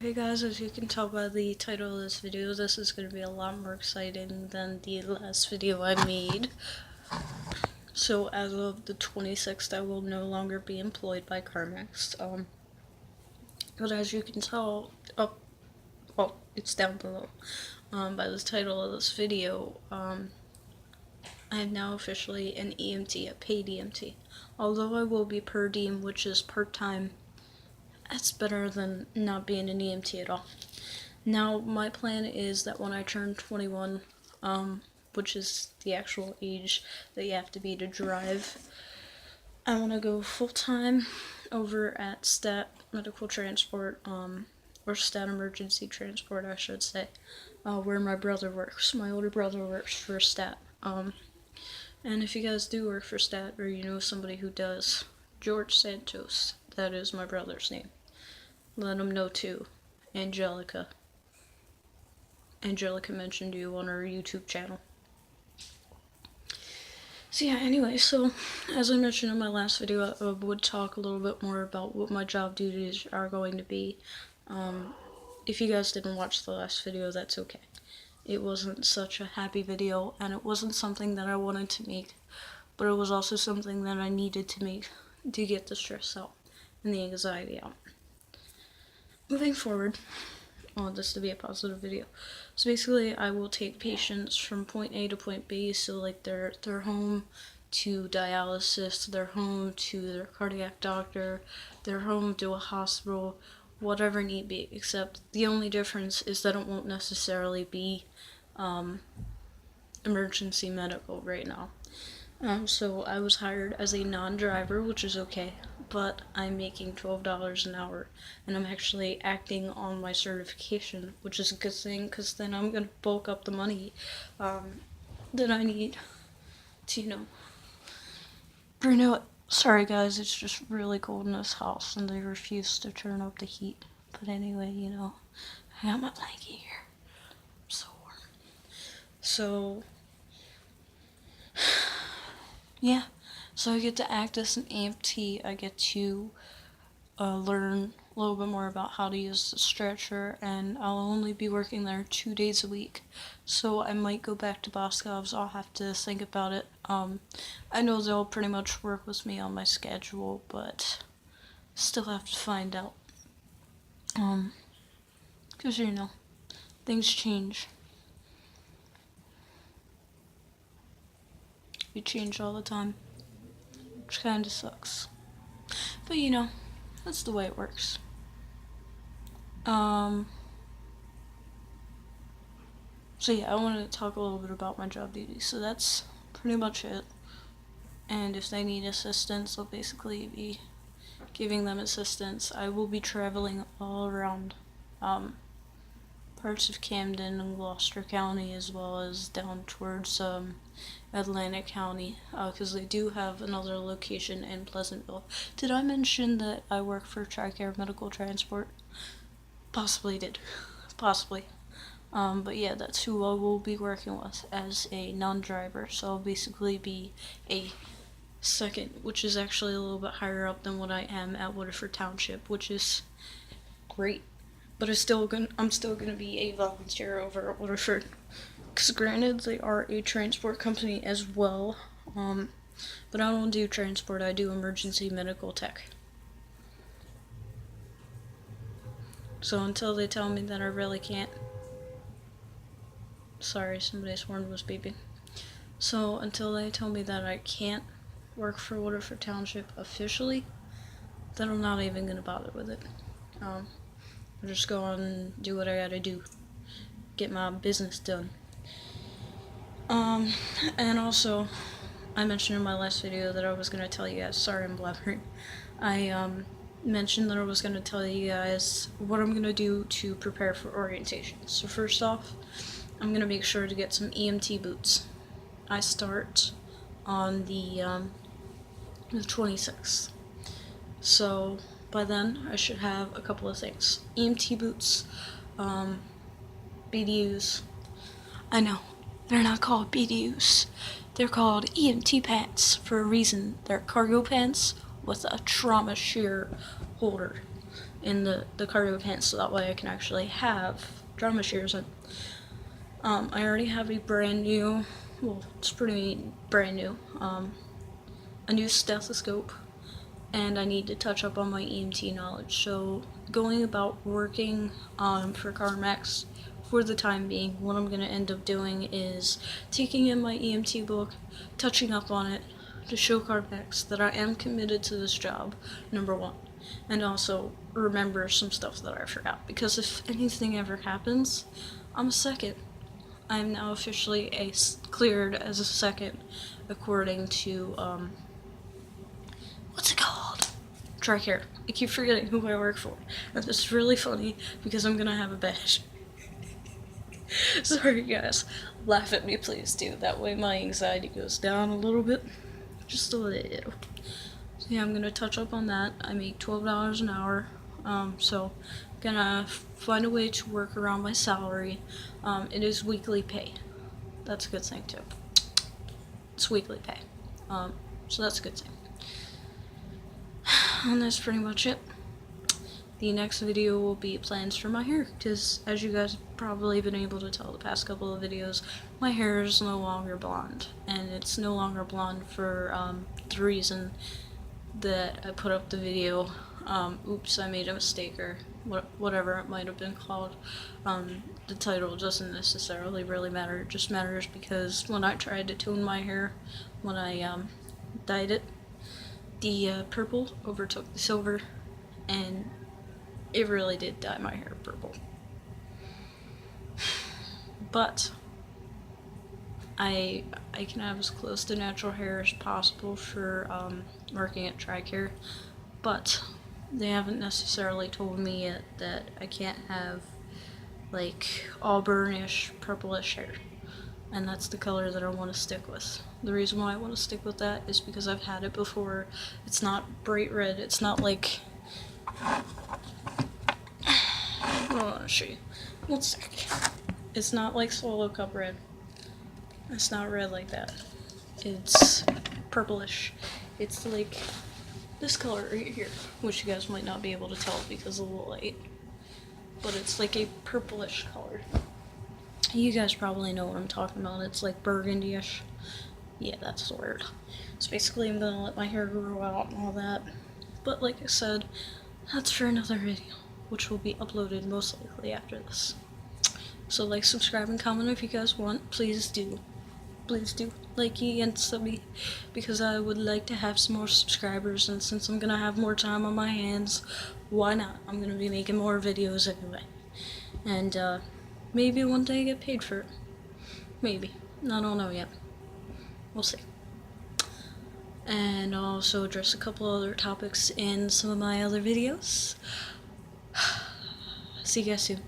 Hey guys, as you can tell by the title of this video, this is going to be a lot more exciting than the last video I made. So as of the 26th, I will no longer be employed by CarMax. But as you can tell, well, it's down below, by the title of this video, I am now officially an EMT, a paid EMT. Although I will be per diem, which is part-time, that's better than not being an EMT at all. Now, my plan is that when I turn 21, which is the actual age that you have to be to drive, I want to go full-time over at Stat Medical Transport, or Stat Emergency Transport, I should say, where my brother works. My older brother works for Stat. And if you guys do work for Stat, or you know somebody who does, George Santos, that is my brother's name. Let him know too. Angelica mentioned you on her YouTube channel. So yeah, anyway, so as I mentioned in my last video, I would talk a little bit more about what my job duties are going to be. If you guys didn't watch the last video, that's okay. It wasn't such a happy video, and it wasn't something that I wanted to make, but it was also something that I needed to make to get the stress out and the anxiety out. Moving forward, I want this to be a positive video. So basically, I will take patients from point A to point B, so like they're home to dialysis, they're home to their cardiac doctor, they're home to a hospital, whatever need be, except the only difference is that it won't necessarily be emergency medical right now. So I was hired as a non-driver, which is okay, but I'm making $12 an hour, and I'm actually acting on my certification, which is a good thing, because then I'm going to bulk up the money that I need to, bring out. Sorry guys, it's just really cold in this house, and they refuse to turn up the heat. But anyway, I got my blanket here. I'm so warm. So yeah, so I get to act as an EMT. I get to learn a little bit more about how to use the stretcher, and I'll only be working there 2 days a week. So I might go back to Boscov's. I'll have to think about it. I know they'll pretty much work with me on my schedule, but still have to find out. Because, things change. You change all the time, which kind of sucks. But that's the way it works. So yeah, I wanted to talk a little bit about my job duties. So that's pretty much it. And if they need assistance, I'll basically be giving them assistance. I will be traveling all around parts of Camden and Gloucester County, as well as down towards Atlantic County, because they do have another location in Pleasantville. Did I mention that I work for TRICARE Medical Transport? Possibly did. Possibly. But yeah, that's who I will be working with as a non-driver, so I'll basically be a second, which is actually a little bit higher up than what I am at Waterford Township, which is great. But I'm still gonna be a volunteer over at Waterford. Because granted, they are a transport company as well. But I don't do transport, I do emergency medical tech. So until they tell me that I really can't. Sorry, somebody's horn was beeping. So until they tell me that I can't work for Waterford Township officially, then I'm not even gonna bother with it. I'll just go on and do what I gotta do. Get my business done. And also, I mentioned in my last video that I was gonna tell you guys, sorry I'm blabbering, I mentioned that I was gonna tell you guys what I'm gonna do to prepare for orientation. So first off, I'm gonna make sure to get some EMT boots. I start on the 26th. So by then, I should have a couple of things. EMT boots, BDUs. I know, they're not called BDUs. They're called EMT pants for a reason. They're cargo pants with a trauma shear holder. in the cargo pants, so that way I can actually have drama shears in. I already have a brand new, well, it's pretty brand new, a new stethoscope, and I need to touch up on my EMT knowledge. So going about working for CarMax for the time being, what I'm going to end up doing is taking in my EMT book, touching up on it to show CarMax that I am committed to this job, number one, and also remember some stuff that I forgot, because if anything ever happens, I'm a second. I am now officially cleared as a second according to, what's it called? TRICARE. I keep forgetting who I work for. And it's really funny because I'm gonna have a badge. Sorry guys. Laugh at me please do. That way my anxiety goes down a little bit. Just a little. So yeah, I'm gonna touch up on that. I make $12 an hour. So I'm gonna find a way to work around my salary. It is weekly pay. That's a good thing too. It's weekly pay. So that's a good thing. And that's pretty much it. The next video will be plans for my hair, because as you guys have probably been able to tell the past couple of videos, my hair is no longer blonde. And it's no longer blonde for the reason that I put up the video, oops, I made a mistake, or whatever it might have been called. The title doesn't necessarily really matter. It just matters because when I tried to tone my hair, when I dyed it, the purple overtook the silver, and it really did dye my hair purple. But I can have as close to natural hair as possible for working at TRICARE, but they haven't necessarily told me yet that I can't have like auburnish, purplish hair. And that's the color that I want to stick with. The reason why I want to stick with that is because I've had it before. It's not bright red. It's not like... I want to show you. One sec. It's not like Solo Cup red. It's not red like that. It's purplish. It's like this color right here, which you guys might not be able to tell because of the light. But it's like a purplish color. You guys probably know what I'm talking about. It's like burgundy-ish. Yeah, that's the word. So basically I'm gonna let my hair grow out and all that. But like I said, that's for another video, which will be uploaded most likely after this. So like, subscribe, and comment if you guys want. Please do. Please do. Likey and subby, because I would like to have some more subscribers, and since I'm gonna have more time on my hands, why not? I'm gonna be making more videos anyway. And maybe one day I get paid for it. Maybe. I don't know yet. We'll see. And I'll also address a couple other topics in some of my other videos. See you guys soon.